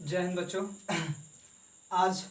जय हिंद बच्चों। आज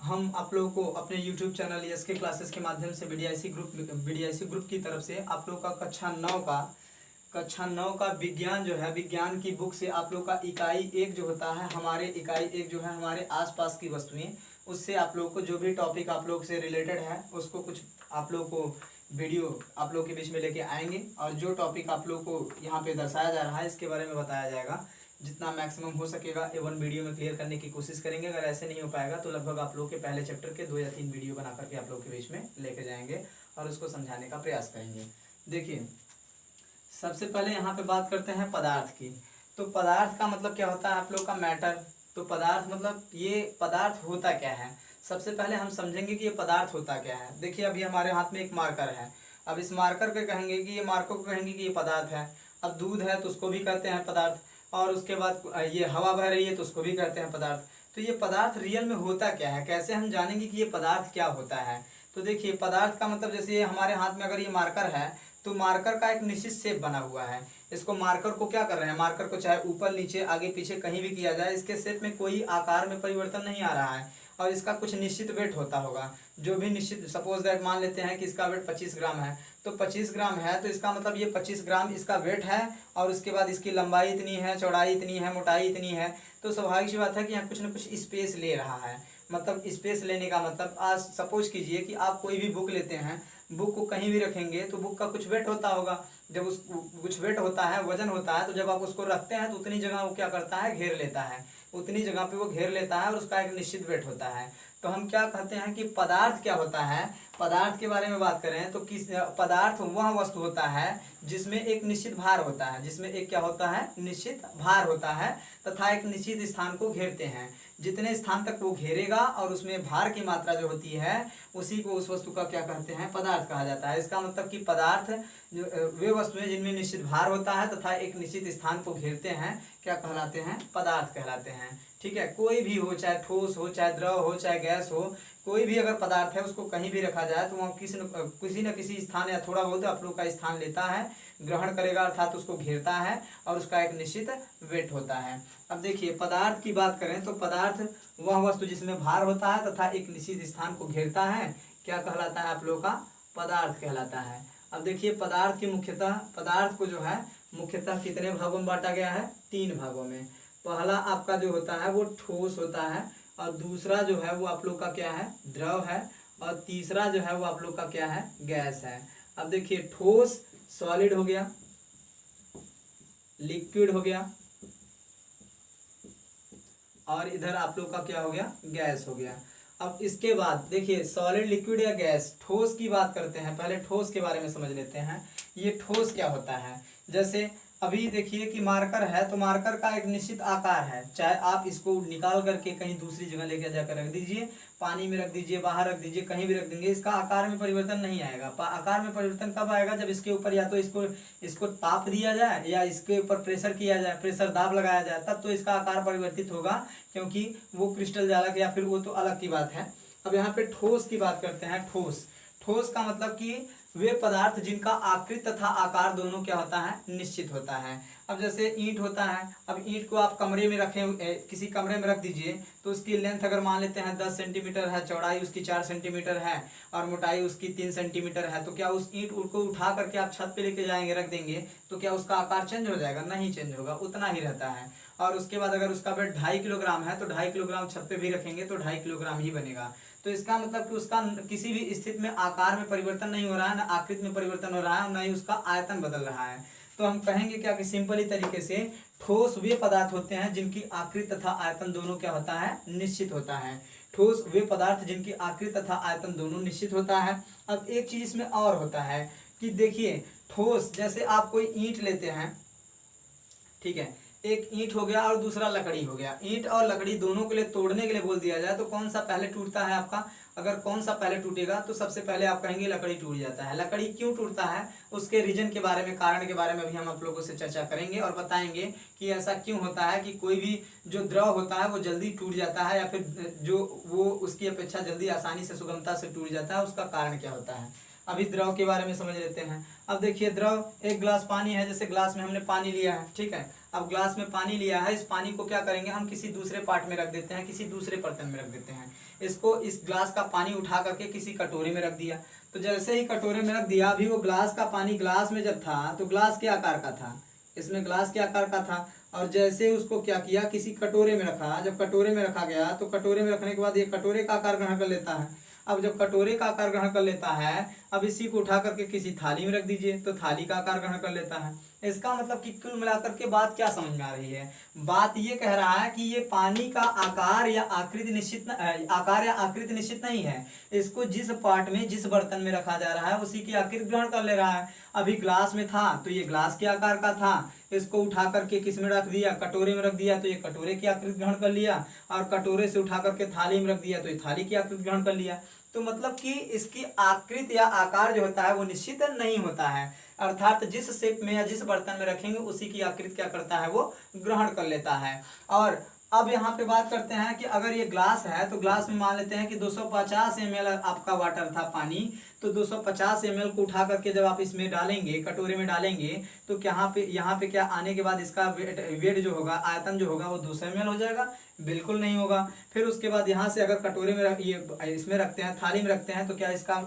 हम आप लोगों को अपने YouTube चैनल एसके क्लासेस के माध्यम से बीडीआईसी ग्रुप की तरफ से आप लोग का कक्षा 9 का विज्ञान जो है, विज्ञान की बुक से आप लोग का इकाई 1 जो होता है, हमारे इकाई 1 जो है हमारे आसपास की वस्तुएं, उससे आप लोग को जो भी टॉपिक आप लोग से रिलेटेड है उसको कुछ आप लोग को वीडियो आप लोग के बीच में लेके आएंगे। और जो टॉपिक आप लोग को यहाँ पे दर्शाया जा रहा है इसके बारे में बताया जाएगा। जितना मैक्सिमम हो सकेगा A1 वीडियो में क्लियर करने की कोशिश करेंगे। अगर ऐसे नहीं हो पाएगा तो लगभग आप लोग के पहले चैप्टर के 2 या 3 वीडियो बना करके आप लोग के बीच में लेके जाएंगे और उसको समझाने का प्रयास करेंगे। देखिए, सबसे पहले यहाँ पे बात करते हैं पदार्थ की। तो पदार्थ का मतलब क्या होता है आप लोग का मैटर। तो पदार्थ मतलब ये पदार्थ होता क्या है, सबसे पहले हम समझेंगे कि ये पदार्थ होता क्या है। देखिए, अभी हमारे हाथ में एक मार्कर है। अब इस मार्कर को कहेंगे कि ये मार्कर को कहेंगे कि ये पदार्थ है। अब दूध है तो उसको भी कहते हैं पदार्थ, और उसके बाद ये हवा बह रही है तो उसको भी कहते हैं पदार्थ। तो ये पदार्थ रियल में होता क्या है, कैसे हम जानेंगे कि ये पदार्थ क्या होता है। तो देखिए, पदार्थ का मतलब जैसे ये हमारे हाथ में अगर ये मार्कर है तो मार्कर का एक निश्चित शेप बना हुआ है। इसको मार्कर को क्या कर रहे हैं, मार्कर को चाहे ऊपर नीचे आगे पीछे कहीं भी किया जाए, इसके शेप में कोई आकार में परिवर्तन नहीं आ रहा है और इसका कुछ निश्चित वेट होता होगा। जो भी निश्चित, सपोज दैट मान लेते हैं कि इसका वेट 25 ग्राम है, तो 25 ग्राम है तो इसका मतलब ये 25 ग्राम इसका वेट है। और उसके बाद इसकी लंबाई इतनी है, चौड़ाई इतनी है, मोटाई इतनी है। तो स्वाभाविक सी बात है कि यहाँ कुछ ना कुछ स्पेस ले रहा है। मतलब स्पेस लेने का मतलब, आज सपोज कीजिए कि आप कोई भी बुक लेते हैं, बुक को कहीं भी रखेंगे तो बुक का कुछ वेट होता होगा। जब उस कुछ वेट होता है, वजन होता है, तो जब आप उसको रखते हैं तो उतनी जगह वो क्या करता है, घेर लेता है। उतनी जगह पे वो घेर लेता है और उसका एक निश्चित वेट होता है। तो हम क्या कहते हैं कि पदार्थ क्या होता है। पदार्थ के बारे में बात करें तो किस पदार्थ वह वस्तु होता है जिसमें एक निश्चित भार होता है, जिसमें एक क्या होता है, निश्चित भार होता है तथा एक निश्चित स्थान को घेरते हैं। जितने स्थान तक वो घेरेगा और उसमें भार की मात्रा जो होती है उसी को उस वस्तु का क्या कहते हैं, पदार्थ कहा जाता है। इसका मतलब कि पदार्थ जो वे वस्तुएं जिनमें निश्चित भार होता है तथा एक निश्चित स्थान को घेरते हैं क्या कहलाते हैं, पदार्थ कहलाते हैं। ठीक है, कोई भी हो, चाहे ठोस हो, चाहे द्रव हो, चाहे गैस हो, कोई भी अगर पदार्थ है उसको कहीं भी रखा जाए तो वह किसी न किसी स्थान या थोड़ा बहुत आप लोग का स्थान लेता है, ग्रहण करेगा, अर्थात उसको घेरता है और उसका एक निश्चित वेट होता है। अब देखिए, पदार्थ की बात करें तो पदार्थ वह वस्तु जिसमें भार होता है तथा एक निश्चित स्थान को घेरता है, क्या कहलाता है आप लोग का, पदार्थ कहलाता है। अब देखिए, पदार्थ की मुख्यतः, पदार्थ को जो है मुख्यतः कितने भागों में बांटा गया है, 3 भागों में। पहला आपका जो होता है वो ठोस होता है, और दूसरा जो है वो आप लोग का क्या है, द्रव है, और तीसरा जो है वो आप लोग का क्या है, गैस है। अब देखिए, ठोस सॉलिड हो गया, लिक्विड हो गया, और इधर आप लोग का क्या हो गया, गैस हो गया। अब इसके बाद देखिए, सॉलिड, लिक्विड या गैस, ठोस की बात करते हैं। पहले ठोस के बारे में समझ लेते हैं। ये ठोस क्या होता है, जैसे अभी देखिए कि मार्कर है तो मार्कर का एक निश्चित आकार है। चाहे आप इसको निकाल करके कहीं दूसरी जगह लेकर जाकर रख दीजिए, पानी में रख दीजिए, बाहर रख दीजिए, कहीं भी रख देंगे, इसका आकार में परिवर्तन नहीं आएगा। आकार में परिवर्तन कब आएगा, जब इसके ऊपर या तो इसको ताप दिया जाए या इसके ऊपर प्रेशर किया जाए, प्रेशर दाब लगाया जाए, तब तो इसका आकार परिवर्तित होगा, क्योंकि वो क्रिस्टल जालक या फिर वो तो अलग की बात है। अब यहाँ पे ठोस की बात करते हैं। ठोस, ठोस का मतलब कि वे पदार्थ जिनका आकृति तथा आकार दोनों क्या होता है, निश्चित होता है। अब जैसे ईंट होता है, अब ईंट को आप कमरे में रखें, किसी कमरे में रख दीजिए, तो उसकी लेंथ अगर मान लेते हैं 10 सेंटीमीटर है, चौड़ाई उसकी 4 सेंटीमीटर है और मोटाई उसकी 3 सेंटीमीटर है, तो क्या उस ईंट को उठा करके आप छत पे लेके जाएंगे, रख देंगे, तो क्या उसका आकार चेंज हो जाएगा, नहीं चेंज होगा, उतना ही रहता है। और उसके बाद अगर उसका वेट 2.5 किलोग्राम है तो 2.5 किलोग्राम छत पे भी रखेंगे तो 2.5 किलोग्राम ही बनेगा। तो इसका मतलब कि उसका किसी भी स्थिति में आकार में परिवर्तन नहीं हो रहा है, ना आकृति में परिवर्तन हो रहा है, और ना ही उसका आयतन बदल रहा है। तो हम कहेंगे क्या कि सिंपली तरीके से ठोस वे पदार्थ होते हैं जिनकी आकृति तथा आयतन दोनों क्या होता है, निश्चित होता है। ठोस वे पदार्थ जिनकी आकृति तथा आयतन दोनों निश्चित होता है। अब एक चीज इसमें और होता है कि देखिए, ठोस, जैसे आप कोई ईंट लेते हैं, ठीक है, एक ईंट हो गया और दूसरा लकड़ी हो गया। ईंट और लकड़ी दोनों के लिए तोड़ने के लिए बोल दिया जाए तो कौन सा पहले टूटता है आपका, अगर कौन सा पहले टूटेगा तो सबसे पहले आप कहेंगे लकड़ी टूट जाता है। लकड़ी क्यों टूटता है, उसके रीजन के बारे में, कारण के बारे में भी हम आप लोगों से चर्चा करेंगे और बताएंगे कि ऐसा क्यों होता है कि कोई भी जो द्रव होता है वो जल्दी टूट जाता है, या फिर जो वो उसकी अपेक्षा जल्दी आसानी से, सुगमता से टूट जाता है, उसका कारण क्या होता है। अभी द्रव के बारे में समझ लेते हैं। अब देखिए, द्रव, एक गिलास पानी है, जैसे गिलास में हमने पानी लिया है, ठीक है, अब ग्लास में पानी लिया है, इस पानी को क्या करेंगे हम किसी दूसरे पार्ट में रख देते हैं, किसी दूसरे बर्तन में रख देते हैं। इसको इस ग्लास का पानी उठा करके किसी कटोरे में रख दिया। तो जैसे ही कटोरे में रख दिया, अभी वो ग्लास का पानी ग्लास में जब था तो ग्लास के आकार का था, इसमें ग्लास के आकार का था। और जैसे उसको क्या किया, किसी कटोरे में रखा। जब कटोरे में रखा गया तो कटोरे में रखने के बाद ये कटोरे का आकार ग्रहण कर लेता है। अब जब कटोरे का आकार ग्रहण कर लेता है, अब इसी को उठा करके किसी थाली में रख दीजिए तो थाली का आकार ग्रहण कर लेता है। इसका मतलब कि कुल मिलाकर के बात क्या समझ में आ रही है? बात ये कह रहा है कि ये पानी का आकार या आकृति निश्चित आकार या आकृति निश्चित नहीं है। इसको जिस पार्ट में, जिस बर्तन में रखा जा रहा है उसी की आकृति ग्रहण कर ले रहा है। अभी ग्लास में था तो ये ग्लास के आकार का था, इसको उठा करके किस में रख दिया, कटोरे में रख दिया तो ये कटोरे की आकृति ग्रहण कर लिया, और कटोरे से उठा करके थाली में रख दिया तो ये थाली की आकृति ग्रहण कर लिया। तो मतलब कि इसकी आकृति या आकार जो होता है वो निश्चित नहीं होता है, अर्थात जिस शेप में या जिस बर्तन में रखेंगे उसी की आकृति क्या करता है, वो ग्रहण कर लेता है। और अब यहाँ पे बात करते हैं कि अगर ये ग्लास है तो ग्लास में मान लेते हैं कि 250 ml आपका वाटर था पानी, तो 250 ml को उठा करके जब आप इसमें डालेंगे, कटोरे में डालेंगे, तो यहाँ पे क्या आने के बाद इसका वेट जो होगा, आयतन जो होगा वो 200 ml हो जाएगा? बिल्कुल नहीं होगा। फिर उसके बाद यहाँ से अगर कटोरे में ये इसमें रखते हैं, थाली में रखते हैं, तो क्या इसका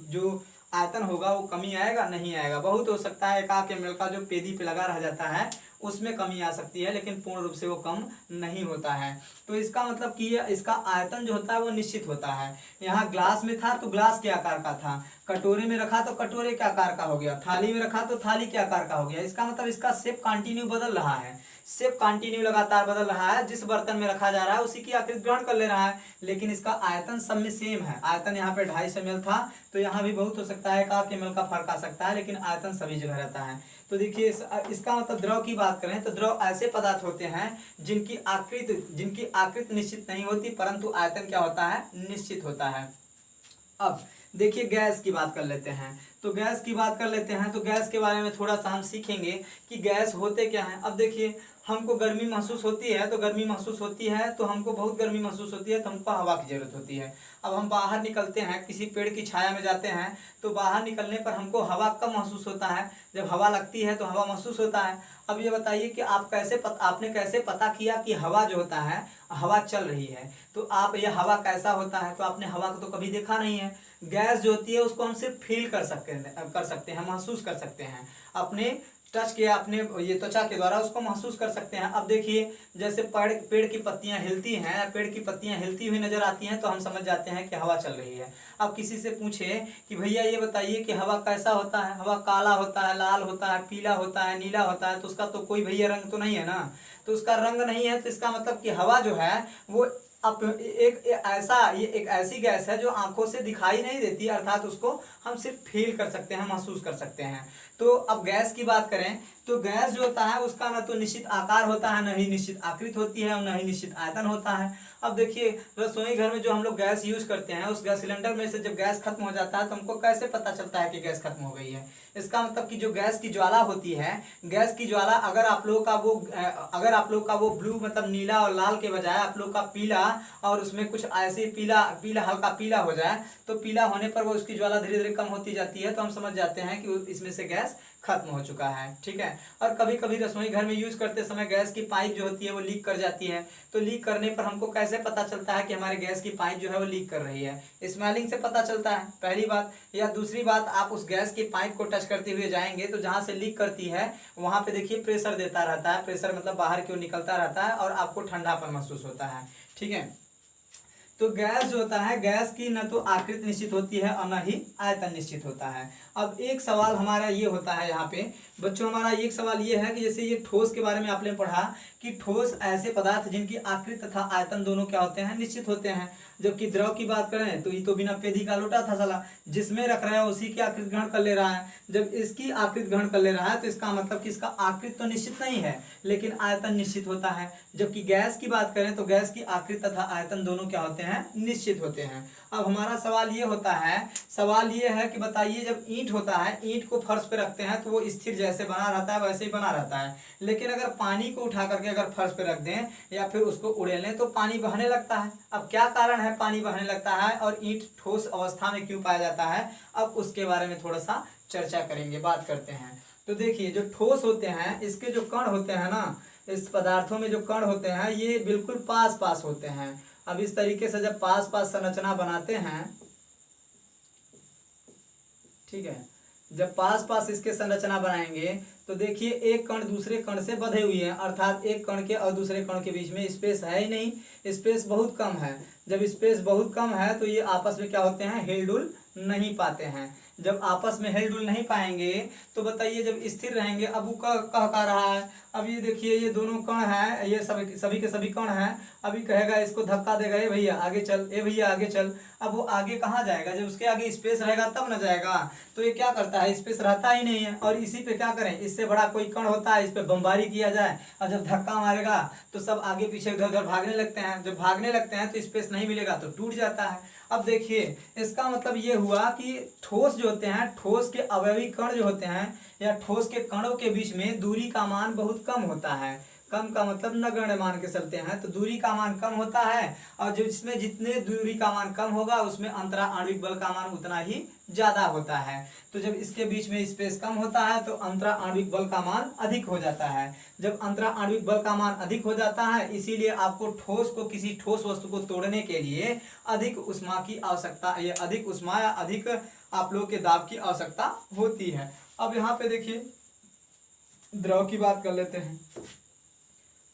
जो आयतन होगा वो कमी आएगा? नहीं आएगा। बहुत हो सकता है 1 ml का जो पेदी पे लगा रह जाता है उसमें कमी आ सकती है, लेकिन पूर्ण रूप से वो कम नहीं होता है। तो इसका मतलब कि इसका आयतन जो होता है वो निश्चित होता है। यहाँ ग्लास में था तो ग्लास के आकार का था, कटोरे में रखा तो कटोरे के आकार का हो गया, थाली में रखा तो थाली के आकार का हो गया। इसका मतलब इसका शेप कंटिन्यू बदल रहा है, शेप कंटिन्यू लगातार बदल रहा है। जिस बर्तन में रखा जा रहा है उसी की आकृति ग्रहण कर ले रहा है, लेकिन इसका आयतन सब में सेम है। आयतन यहाँ पे 250 ml था तो यहाँ भी बहुत हो सकता है 1 ml का फर्क आ सकता है, लेकिन आयतन सभी जगह रहता है। तो देखिए इसका मतलब द्रव की बात करें तो द्रव ऐसे पदार्थ होते हैं जिनकी आकृति निश्चित नहीं होती, परंतु आयतन क्या होता है, निश्चित होता है। अब देखिए गैस की बात कर लेते हैं। तो गैस की बात कर लेते हैं तो गैस के बारे में थोड़ा सा हम सीखेंगे कि गैस होते क्या हैं। अब देखिए हमको गर्मी महसूस होती है, तो गर्मी महसूस होती है तो हमको बहुत गर्मी महसूस होती है तो हमको हवा की जरूरत होती है। अब हम बाहर निकलते हैं, किसी पेड़ की छाया में जाते हैं, तो बाहर निकलने पर हमको हवा कब महसूस होता है, जब हवा लगती है तो हवा महसूस होता है। अब ये बताइए कि आपने कैसे पता किया कि हवा जो होता है, हवा चल रही है। तो आप ये हवा कैसा होता है, तो आपने हवा को तो कभी देखा नहीं है। गैस जो होती है उसको हम सिर्फ फील कर सकते हैं, महसूस कर सकते हैं, अपने टच के, अपने ये त्वचा के द्वारा उसको महसूस कर सकते हैं। अब देखिए जैसे पेड़ की पत्तियां हिलती हैं, पेड़ की पत्तियां हिलती हुई नजर आती हैं तो हम समझ जाते हैं कि हवा चल रही है। अब किसी से पूछे कि भैया ये बताइए कि हवा कैसा होता है, हवा काला होता है, लाल होता है, पीला होता है, नीला होता है, तो उसका तो कोई भैया रंग तो नहीं है ना। तो उसका रंग नहीं है तो इसका मतलब कि हवा जो है वो ये एक ऐसी गैस है जो आंखों से दिखाई नहीं देती, अर्थात उसको हम सिर्फ फील कर सकते हैं, महसूस कर सकते हैं। तो अब गैस की बात करें तो गैस जो होता है उसका न तो निश्चित आकार होता है, न ही निश्चित आकृति होती है, और न ही निश्चित आयतन होता है। अब देखिए रसोई घर में जो हम लोग गैस यूज करते हैं, उस गैस सिलेंडर में से जब गैस खत्म हो जाता है तो हमको कैसे पता चलता है कि गैस खत्म हो गई है? इसका मतलब कि जो गैस की ज्वाला होती है, गैस की ज्वाला अगर आप लोग का वो ब्लू मतलब नीला और लाल के बजाय आप लोग का पीला और उसमें कुछ ऐसे पीला हल्का पीला हो जाए, तो पीला होने पर वो उसकी ज्वाला धीरे धीरे कम होती जाती है, तो हम समझ जाते हैं कि इसमें से गैस खत्म हो चुका है। ठीक है। और कभी कभी रसोई घर में यूज करते समय गैस की पाइप जो होती है वो लीक कर जाती है, तो लीक करने पर हमको कैसे पता चलता है कि हमारे गैस की पाइप जो है वो लीक कर रही है? स्मेलिंग से पता चलता है, पहली बात। या दूसरी बात, आप उस गैस की पाइप को टच करते हुए जाएंगे तो जहां से लीक करती है वहां पे देखिए प्रेशर देता रहता है, प्रेशर मतलब बाहर की ओर निकलता रहता है और आपको ठंडापन महसूस होता है। ठीक है। तो गैस जो होता है, गैस की न तो आकृति निश्चित होती है और न ही आयतन निश्चित होता है। अब एक सवाल हमारा ये होता है यहाँ पे बच्चों, हमारा एक सवाल ये है कि जैसे ये ठोस के बारे में आपने पढ़ा कि ठोस ऐसे पदार्थ जिनकी आकृति तथा आयतन दोनों क्या होते हैं, निश्चित होते हैं। जबकि द्रव की बात करें तो ये तो बिना पेदी का लोटा था साला, जिसमें रख रहा है उसी की आकृति ग्रहण कर ले रहा है। जब इसकी आकृति ग्रहण कर ले रहा है तो इसका मतलब कि इसका आकृति तो निश्चित नहीं है, लेकिन आयतन निश्चित होता है। जबकि गैस की बात करें तो गैस की आकृति तथा आयतन दोनों क्या होते हैं, निश्चित होते हैं। अब हमारा सवाल ये होता है, सवाल ये है कि बताइए जब ईंट होता है, ईंट को फर्श पे रखते हैं तो वो स्थिर जैसे बना रहता है वैसे ही बना रहता है, लेकिन अगर पानी को उठा करके अगर फर्श पे रख दें या फिर उसको उड़ेल लें तो पानी बहने लगता है। अब क्या कारण है पानी बहने लगता है और ईंट ठोस अवस्था में क्यों पाया जाता है, अब उसके बारे में थोड़ा सा चर्चा करेंगे, बात करते हैं। तो देखिए जो ठोस होते हैं इसके जो कण होते हैं ना, इस पदार्थों में जो कण होते हैं ये बिल्कुल पास पास होते हैं। अब इस तरीके से जब पास पास संरचना बनाते हैं, ठीक है, जब पास पास इसके संरचना बनाएंगे तो देखिए एक कण दूसरे कण से बंधे हुए हैं, अर्थात एक कण के और दूसरे कण के बीच में स्पेस है ही नहीं, स्पेस बहुत कम है। जब स्पेस बहुत कम है तो ये आपस में क्या होते हैं, हिलडुल नहीं पाते हैं। जब आपस में हिलडुल नहीं पाएंगे तो बताइए जब स्थिर रहेंगे, अब वो कह का रहा है, अब ये देखिए ये दोनों कण है, ये सभी के सभी कण हैं, अभी कहेगा इसको धक्का देगा, ए भैया आगे चल, ए भैया आगे चल। अब वो आगे कहाँ जाएगा, जब उसके आगे स्पेस रहेगा तब ना जाएगा। तो ये क्या करता है, स्पेस रहता ही नहीं है। और इसी पे क्या करें, इससे बड़ा कोई कण होता है इस पे बमबारी किया जाए और जब धक्का मारेगा तो सब आगे पीछे इधर उधर भागने लगते हैं। जब भागने लगते हैं तो स्पेस नहीं मिलेगा तो टूट जाता है। अब देखिए इसका मतलब ये हुआ कि ठोस जो होते हैं, ठोस के अवयवी कण जो होते हैं या ठोस के कणों के बीच में दूरी का मान बहुत कम होता है। कम का मतलब नगण्य मान के चलते हैं, तो दूरी का मान कम होता है। और जो इसमें जितने दूरी का मान कम होगा उसमें अंतरा आणविक बल का मान उतना ही ज्यादा होता है। तो जब इसके बीच में स्पेस कम होता है तो अंतरा आणविक बल का मान अधिक हो जाता है। जब अंतरा आणविक बल का मान अधिक हो जाता है, इसीलिए आपको ठोस को, किसी ठोस वस्तु को तोड़ने के लिए अधिक उष्मा की आवश्यकता, ये अधिक उष्मा या अधिक आप लोग के दाब की आवश्यकता होती है। अब यहाँ पे देखिए द्रव की बात कर लेते हैं।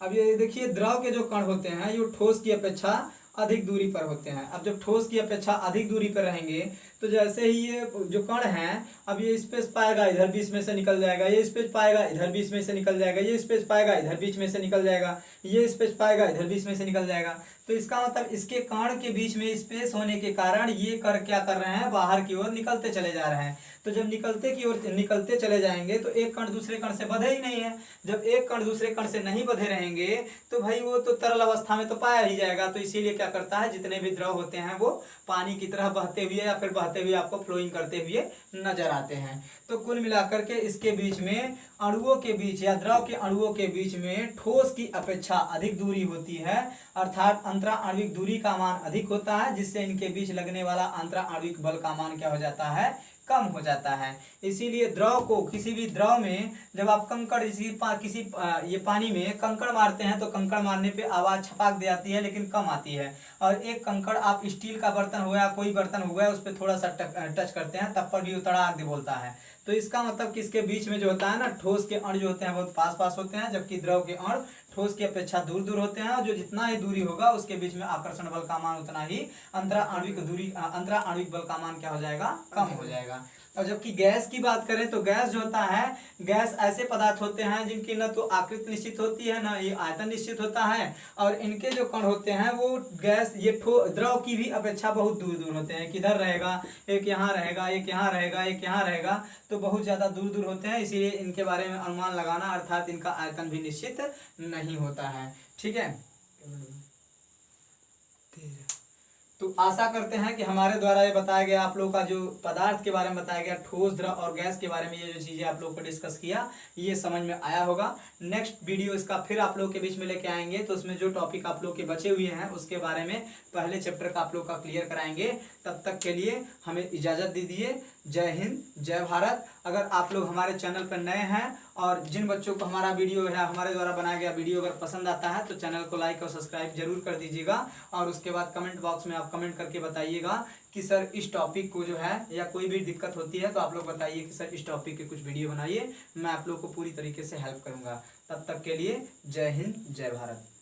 अब ये देखिए द्रव के जो कण होते हैं ये ठोस की अपेक्षा अधिक दूरी पर होते हैं। अब जब ठोस की अपेक्षा अधिक दूरी पर रहेंगे तो जैसे ही ये जो कण हैं, अब ये स्पेस पाएगा इधर बीच में से निकल जाएगा, ये स्पेस पाएगा इधर बीच में से निकल जाएगा, ये स्पेस पाएगा इधर बीच में से निकल जाएगा, ये स्पेस पाएगा इधर बीच में से निकल जाएगा। तो इसका मतलब इसके कण के बीच में स्पेस होने के कारण ये क्या कर रहे हैं, बाहर की ओर निकलते चले जा रहे हैं। तो जब निकलते चले जाएंगे तो एक कण दूसरे कण से बंधे ही नहीं है। जब एक कण दूसरे कण से नहीं बंधे रहेंगे तो भाई वो तो तरल अवस्था में तो पाया ही जाएगा। तो इसीलिए क्या करता है, जितने भी द्रव होते हैं वो पानी की तरह बहते हुए या फिर बहते हुए आपको फ्लोइंग करते हुए नजर आते हैं। तो कुल मिलाकर के इसके बीच में अणुओं के बीच या द्रव के अणुओं के बीच में ठोस की अपेक्षा अधिक दूरी होती है, अर्थात अंतरा आणविक दूरी का मान अधिक होता है, जिससे इनके बीच लगने वाला अंतरा आणविक बल का मान क्या हो जाता है, कम हो जाता है। इसीलिए द्रव को, किसी भी द्रव में जब आप कंकड़ ये पानी में कंकड़ मारते हैं तो कंकड़ मारने पे आवाज छपाक दे आती है लेकिन कम आती है। और एक कंकड़ आप स्टील का बर्तन हो या कोई बर्तन हो गया उस पर थोड़ा सा टच करते हैं तब पर भी तड़ाक दे बोलता है। तो इसका मतलब कि इसके बीच में जो होता है ना, ठोस के अण जो होते हैं बहुत पास पास होते हैं, जबकि द्रव के अण ठोस की अपेक्षा दूर दूर होते हैं। और जो जितना ही दूरी होगा उसके बीच में आकर्षण बल का मान उतना ही अंतरा आणविक बल का मान क्या हो जाएगा, कम हो जाएगा। और जबकि गैस की बात करें तो गैस जो होता है, गैस ऐसे पदार्थ होते हैं जिनकी न तो आकृति निश्चित होती है न ये आयतन निश्चित होता है। और इनके जो कण होते हैं वो गैस ये द्रव की भी अपेक्षा बहुत दूर दूर होते हैं। किधर रहेगा, एक यहाँ रहेगा, एक यहाँ रहेगा, एक यहाँ रहेगा, तो बहुत ज़्यादा दूर दूर होते हैं। इसीलिए इनके बारे में अनुमान लगाना अर्थात इनका आयतन भी निश्चित नहीं होता है। ठीक है, तो आशा करते हैं कि हमारे द्वारा ये बताया गया, आप लोग का जो पदार्थ के बारे में बताया गया, ठोस, द्रव और गैस के बारे में ये जो चीज़ें आप लोग को डिस्कस किया ये समझ में आया होगा। नेक्स्ट वीडियो इसका फिर आप लोग के बीच में लेके आएंगे, तो उसमें जो टॉपिक आप लोग के बचे हुए हैं उसके बारे में पहले चैप्टर का आप लोग का क्लियर कराएंगे। तब तक के लिए हमें इजाज़त दीजिए। जय हिंद, जय भारत। अगर आप लोग हमारे चैनल पर नए हैं और जिन बच्चों को हमारा वीडियो है, हमारे द्वारा बनाया गया वीडियो अगर पसंद आता है तो चैनल को लाइक और सब्सक्राइब जरूर कर दीजिएगा। और उसके बाद कमेंट बॉक्स में आप कमेंट करके बताइएगा कि सर इस टॉपिक को जो है, या कोई भी दिक्कत होती है तो आप लोग बताइए कि सर इस टॉपिक के कुछ वीडियो बनाइए, मैं आप लोग को पूरी तरीके से हेल्प करूँगा। तब तक के लिए जय हिंद, जय भारत।